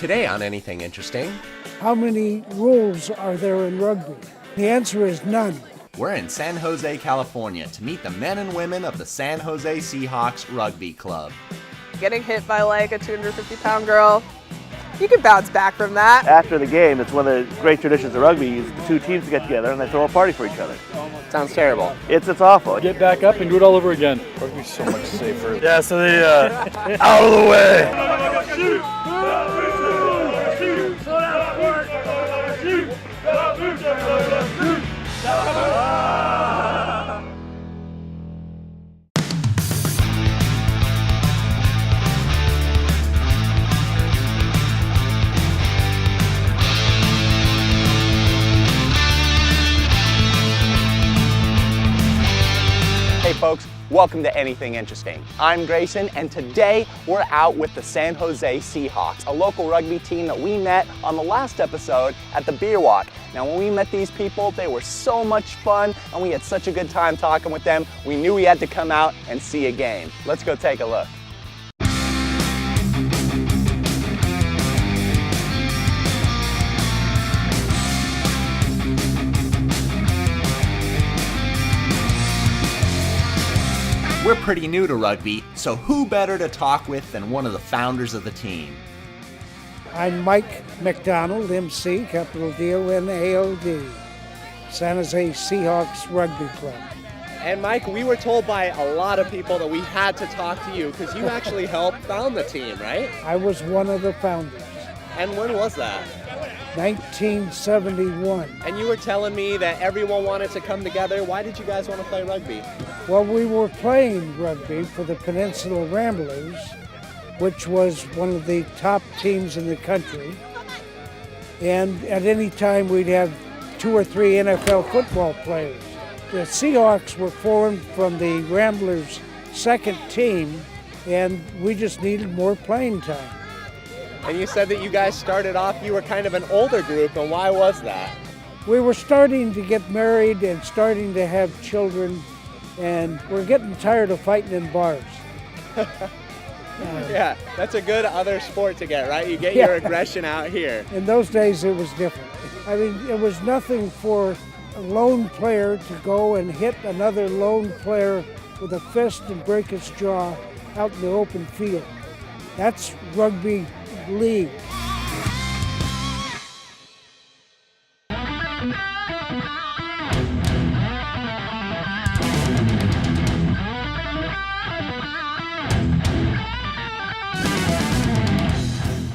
Today on Anything Interesting, how many rules are there in rugby? The answer is none. We're in San Jose, California to meet the men and women of the San Jose Seahawks Rugby Club. Getting hit by like a 250-pound girl, you can bounce back from that. After the game, it's one of the great traditions of rugby is the two teams get together and they throw a party for each other. Sounds terrible. It's awful. Get back up and do it all over again. Rugby's so much safer. Yeah, so they out of the way. Hey folks, welcome to Anything Interesting. I'm Grason, and today we're out with the San Jose Seahawks, a local rugby team that we met on the last episode at the Beer Walk. Now when we met these people, they were so much fun, and we had such a good time talking with them, we knew we had to come out and see a game. Let's go take a look. We're pretty new to rugby, so who better to talk with than one of the founders of the team? I'm McDonald, MC, capital D-O-N-A-L-D, San Jose Seahawks Rugby Club. And Mike, we were told by a lot of people that we had to talk to you because you actually helped found the team, right? I was one of the founders. And when was that? 1971. And you were telling me that everyone wanted to come together. Why did you guys want to play rugby? Well, we were playing rugby for the Peninsula Ramblers, which was one of the top teams in the country. And at any time, we'd have 2 or 3 NFL football players. The Seahawks were formed from the Ramblers' second team, and we just needed more playing time. And you said that you guys started off, you were kind of an older group, and why was that? We were starting to get married and starting to have children, and we're getting tired of fighting in bars. Yeah, that's a good other sport to get, right? You get your aggression out here. In those days, it was different. I mean, it was nothing for a lone player to go and hit another lone player with a fist and break his jaw out in the open field. That's rugby league.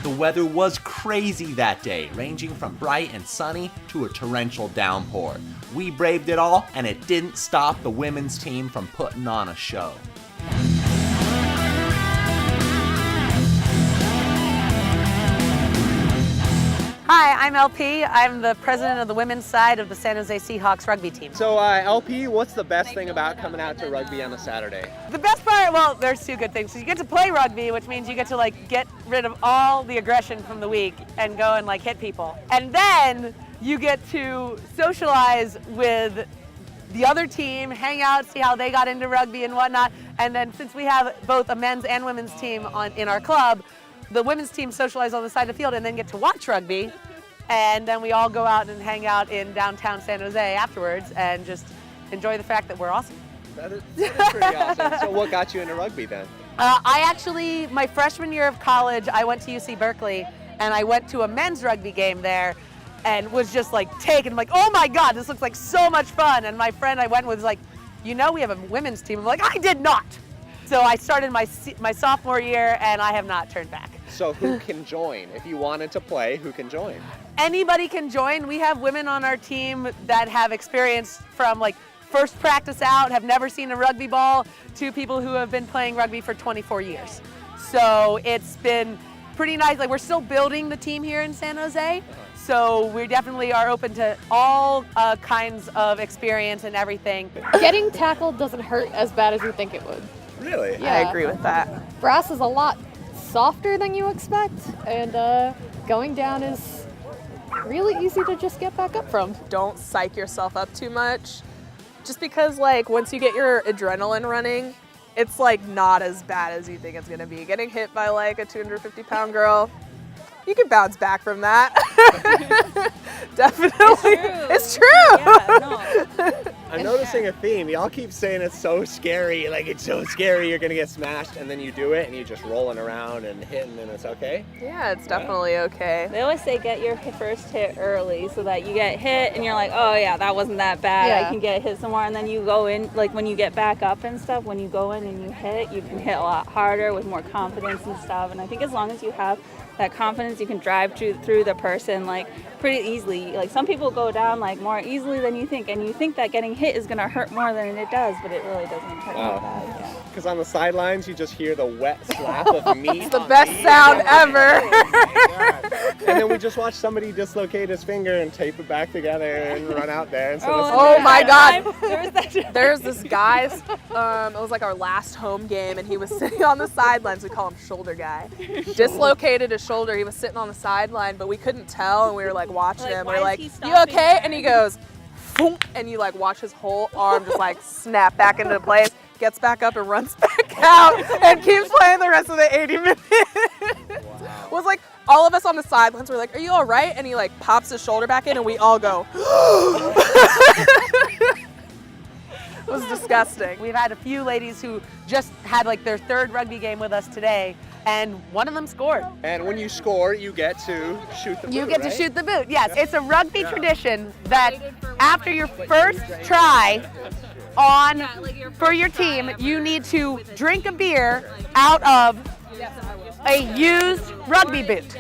The weather was crazy that day, ranging from bright and sunny to a torrential downpour. We braved it all, and it didn't stop the women's team from putting on a show. Hi, I'm LP. I'm the president of the women's side of the San Jose Seahawks rugby team. So LP, what's the best thing about coming out to rugby on a Saturday? The best part, well, there's 2 good things. So you get to play rugby, which means you get to get rid of all the aggression from the week and go and hit people. And then you get to socialize with the other team, hang out, see how they got into rugby and whatnot. And then since we have both a men's and women's team in our club, the women's team socialize on the side of the field and then get to watch rugby, and then we all go out and hang out in downtown San Jose afterwards and just enjoy the fact that we're awesome. That is pretty awesome. So what got you into rugby then? My freshman year of college, I went to UC Berkeley, and I went to a men's rugby game there and was just taken, oh my God, this looks like so much fun. And my friend I went with was like, we have a women's team. I'm like, I did not. So I started my sophomore year, and I have not turned back. So who can join? If you wanted to play, who can join? Anybody can join. We have women on our team that have experience from first practice out, have never seen a rugby ball, to people who have been playing rugby for 24 years. So it's been pretty nice. We're still building the team here in San Jose. So we definitely are open to all kinds of experience and everything. Getting tackled doesn't hurt as bad as you think it would. Really? Yeah. I agree with that. Brass is a lot softer than you expect, and going down is really easy to just get back up from. Don't psych yourself up too much. Just because once you get your adrenaline running, it's not as bad as you think it's gonna be. Getting hit by a 250-pound girl, you can bounce back from that. Definitely. It's true. Yeah, no. I'm noticing a theme. Y'all keep saying it's so scary, like it's so scary you're gonna get smashed, and then you do it and you're just rolling around and hitting and it's okay? Yeah, it's definitely okay. They always say get your first hit early so that you get hit and you're like, oh yeah, that wasn't that bad. I can get hit some more. And then you go in, like when you get back up and stuff, when you go in and you can hit a lot harder with more confidence and stuff. And I think as long as you have that confidence, you can drive through the person like pretty easily. Like some people go down like more easily than you think, and you think that getting hit is gonna hurt more than it does, but it really doesn't hurt like that. Yeah. Because on the sidelines, you just hear the wet slap of meat. It's the best sound ever. And then we just watched somebody dislocate his finger and tape it back together and run out there. And so Oh my God! There's this guy. It was like our last home game, and he was sitting on the sidelines. We call him Shoulder Guy. Dislocated his shoulder. He was sitting on the sideline, but we couldn't tell, and we were like watching him. We were like, "You okay?" And he goes, "Boom," and you like watch his whole arm just like snap back into place. Gets back up and runs back out and keeps playing the rest of the 80 minutes. Wow. Was like all of us on the sidelines were like, "Are you all right?" And he like pops his shoulder back in, and we all go. It was disgusting. We've had a few ladies who just had like their third rugby game with us today, and one of them scored. And when you score, you get to shoot the boot, You get right? to shoot the boot. Yes, it's a rugby tradition that after your first try for your team, you need to drink a beer out of a used rugby boot.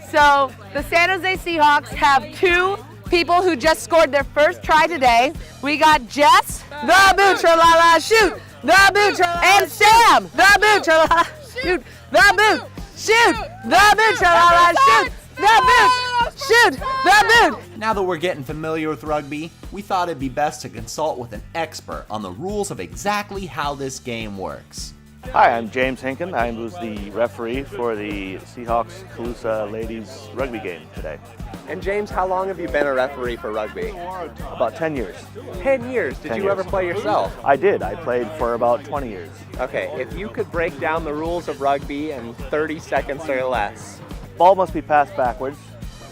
So the San Jose Seahawks have two people who just scored their first try today. We got Jess, the boot, tra-la-la, shoot, the boot, and Sam, the boot, tra-la-la, shoot, the boot, shoot, the boot, tra-la-la, shoot, the boot, shoot, the boot. Now that we're getting familiar with rugby, we thought it'd be best to consult with an expert on the rules of exactly how this game works. Hi, I'm James Hinken. I was the referee for the Seahawks Calusa ladies rugby game today. And James, how long have you been a referee for rugby? About 10 years. 10 years. Did you ever play yourself? I did. I played for about 20 years. Okay, if you could break down the rules of rugby in 30 seconds or less. Ball must be passed backwards.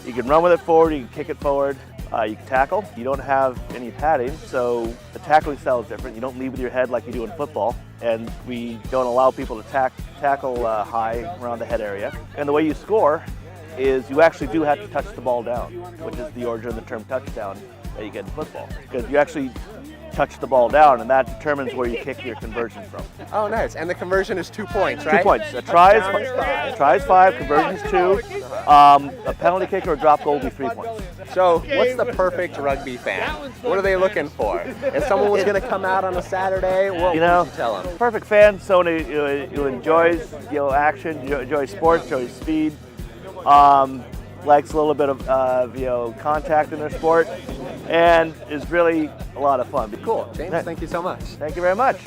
You can run with it forward, you can kick it forward. You can tackle. You don't have any padding, so the tackling style is different. You don't lead with your head like you do in football, and we don't allow people to tackle high around the head area. And the way you score is you actually do have to touch the ball down, which is the origin of the term touchdown that you get in football. Because you actually touch the ball down, and that determines where you kick your conversion from. Oh, nice. And the conversion is 2 points, right? 2 points. A try is 5, conversion is 2. A penalty kick or a drop goal will be 3 points. So, what's the perfect rugby fan? What are they looking for? If someone was going to come out on a Saturday, what would you tell them? Perfect fan, someone who enjoys action, enjoys sports, enjoys speed, likes a little bit of contact in their sport, and is really a lot of fun. Cool. James, thank you so much. Thank you very much.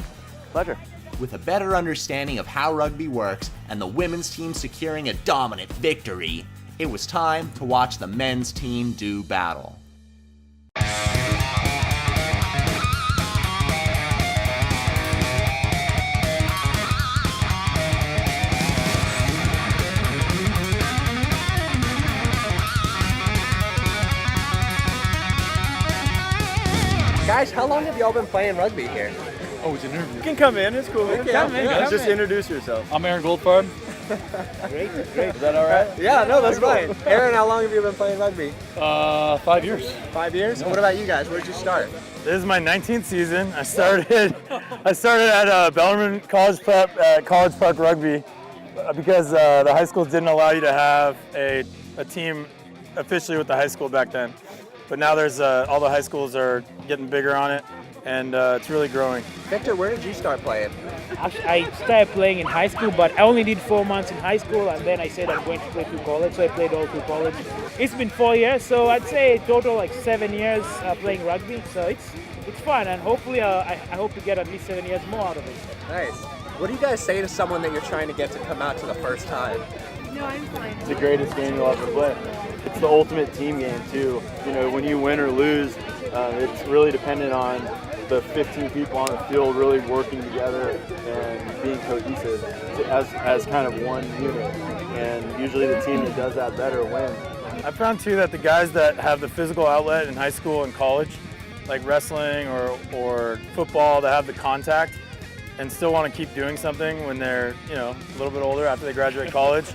Pleasure. With a better understanding of how rugby works and the women's team securing a dominant victory, it was time to watch the men's team do battle. Guys, how long have y'all been playing rugby here? Oh, it's an interview. You can come in, it's cool. Come in. Just introduce yourself. I'm Aaron Goldfarb. Great. Is that all right? Yeah, no, that's fine. Aaron, how long have you been playing rugby? 5 years. 5 years? And what about you guys? Where'd you start? This is my 19th season. I started at Bellarmine College Prep at College Park Rugby because the high schools didn't allow you to have a team officially with the high school back then. But now there's all the high schools are getting bigger on it, and it's really growing. Victor, where did you start playing? Actually, I started playing in high school, but I only did 4 months in high school, and then I said I'm going to play through college, so I played all through college. It's been 4 years, so I'd say total like 7 years playing rugby, so it's fun, and hopefully I hope to get at least 7 years more out of it. Nice. What do you guys say to someone that you're trying to get to come out to the first time? No, I'm fine. It's the greatest game you'll ever play. It's the ultimate team game too. You know, when you win or lose, it's really dependent on the 15 people on the field really working together and being cohesive as kind of one unit. And usually the team that does that better wins. I found too that the guys that have the physical outlet in high school and college, like wrestling or football, that have the contact and still want to keep doing something when they're, you know, a little bit older after they graduate college.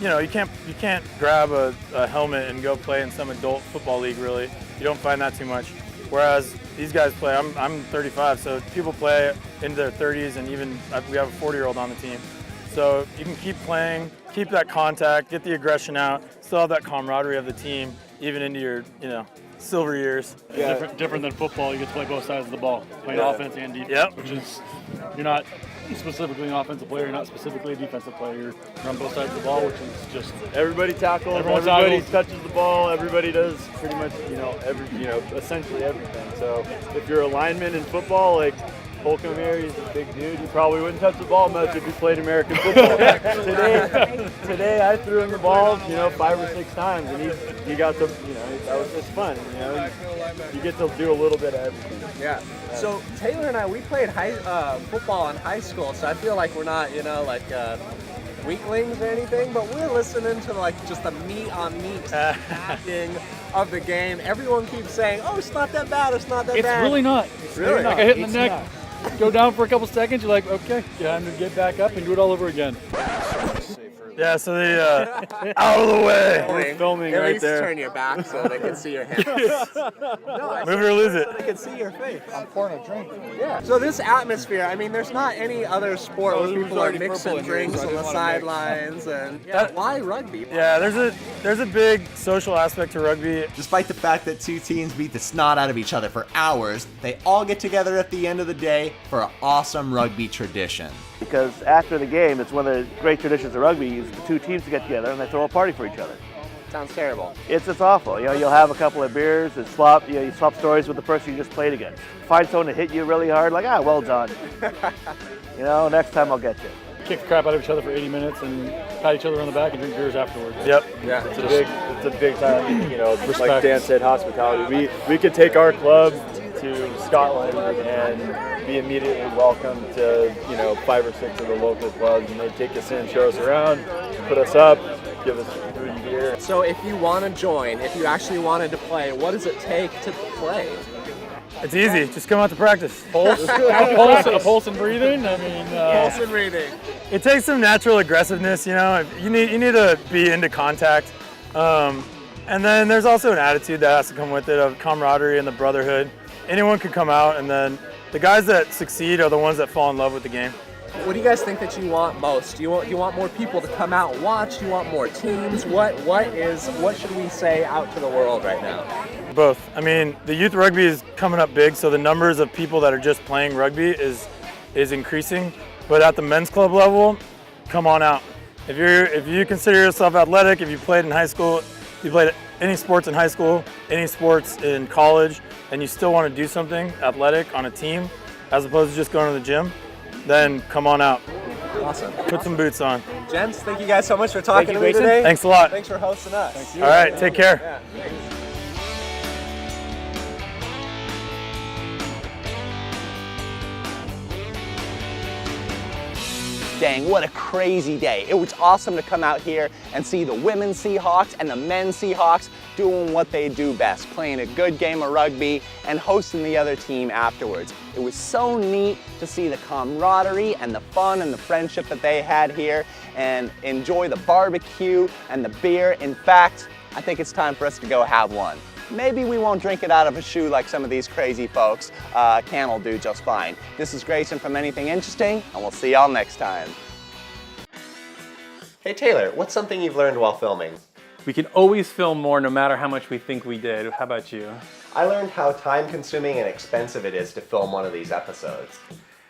You know, you can't grab a helmet and go play in some adult football league, really. You don't find that too much. Whereas these guys play, I'm 35, so people play into their 30s, and even we have a 40-year-old on the team. So you can keep playing, keep that contact, get the aggression out, still have that camaraderie of the team, even into your, you know, silver years. Yeah. Different than football, you get to play both sides of the ball, playing offense and defense, which is, you're not specifically an offensive player, you're not specifically a defensive player, you're on both sides of the ball, which is just... Everybody tackles, everybody touches the ball, everybody does pretty much, essentially everything. So if you're a lineman in football, like Holcomb here, he's a big dude, you probably wouldn't touch the ball much if you played American football. Today I threw him the ball, 5 or 6 times, and he got to, that was just fun, You get to do a little bit of everything. Yeah. So Taylor and I, we played football in high school, so I feel like we're not, weaklings or anything, but we're listening to just the meat-on-meat acting of the game. Everyone keeps saying, "Oh, it's not that bad. It's not that bad." It's really not. It's really like a hit in the neck. Go down for a couple seconds. You're like, okay, time to get back up and do it all over again. Yeah, so the out of the way. We're filming At right least there. turn your back so they can see your hands. Move it or lose it. So they can see your face. I'm pouring a drink. Yeah. So this atmosphere, I mean, there's not any other sport where people are mixing drinks on the sidelines, and why rugby? Yeah, there's a big social aspect to rugby. Despite the fact that two teams beat the snot out of each other for hours, they all get together at the end of the day for an awesome rugby tradition. Because after the game, it's one of the great traditions of rugby is the two teams to get together and they throw a party for each other. Sounds terrible. It's awful. You'll have a couple of beers and swap. You swap stories with the person you just played against. Find someone to hit you really hard, like well done. Next time I'll get you. Kick the crap out of each other for 80 minutes and pat each other on the back and drink beers afterwards. Yep. Yeah, it's a big time. Like Dan said, hospitality. We could take our club to Scotland and be immediately welcome to 5 or 6 of the local clubs, and they take us in, show us around, put us up, give us food and beer. So if you want to join, if you actually wanted to play, what does it take to play? It's easy. Just come out to practice. Pulse and breathing. I mean, pulse and breathing. It takes some natural aggressiveness. You need to be into contact, and then there's also an attitude that has to come with it of camaraderie and the brotherhood. Anyone could come out, and then the guys that succeed are the ones that fall in love with the game. What do you guys think that you want most? Do you want more people to come out and watch? Do you want more teams? What should we say out to the world right now? Both. I mean, the youth rugby is coming up big, so the numbers of people that are just playing rugby is increasing. But at the men's club level, come on out. If you consider yourself athletic, if you played in high school, you played any sports in high school, any sports in college, and you still want to do something athletic on a team, as opposed to just going to the gym, then come on out. Awesome. Put some boots on. Gents, thank you guys so much for talking to me today. Thanks a lot. Thanks for hosting us. Thank you. All right, take care. Yeah. Dang, what a crazy day. It was awesome to come out here and see the women's Seahawks and the men's Seahawks doing what they do best, playing a good game of rugby and hosting the other team afterwards. It was so neat to see the camaraderie and the fun and the friendship that they had here and enjoy the barbecue and the beer. In fact, I think it's time for us to go have one. Maybe we won't drink it out of a shoe like some of these crazy folks. Can will do just fine. This is Grason from Anything Interesting, and we'll see y'all next time. Hey Taylor, what's something you've learned while filming? We can always film more no matter how much we think we did. How about you? I learned how time-consuming and expensive it is to film one of these episodes.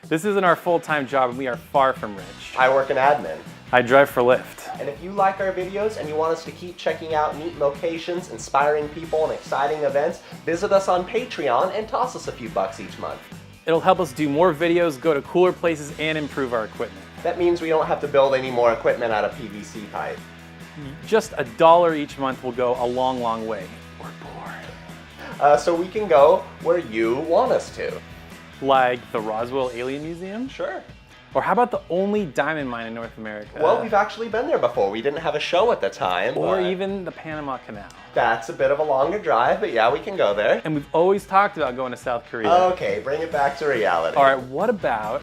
This isn't our full-time job and we are far from rich. I work in admin. I drive for Lyft. And if you like our videos and you want us to keep checking out neat locations, inspiring people, and exciting events, visit us on Patreon and toss us a few bucks each month. It'll help us do more videos, go to cooler places, and improve our equipment. That means we don't have to build any more equipment out of PVC pipe. Just $1 each month will go a long, long way. We're poor. so we can go where you want us to. Like the Roswell Alien Museum? Sure. Or how about the only diamond mine in North America? Well, we've actually been there before. We didn't have a show at the time. Or but even the Panama Canal. That's a bit of a longer drive, but yeah, we can go there. And we've always talked about going to South Korea. Okay, bring it back to reality. All right, what about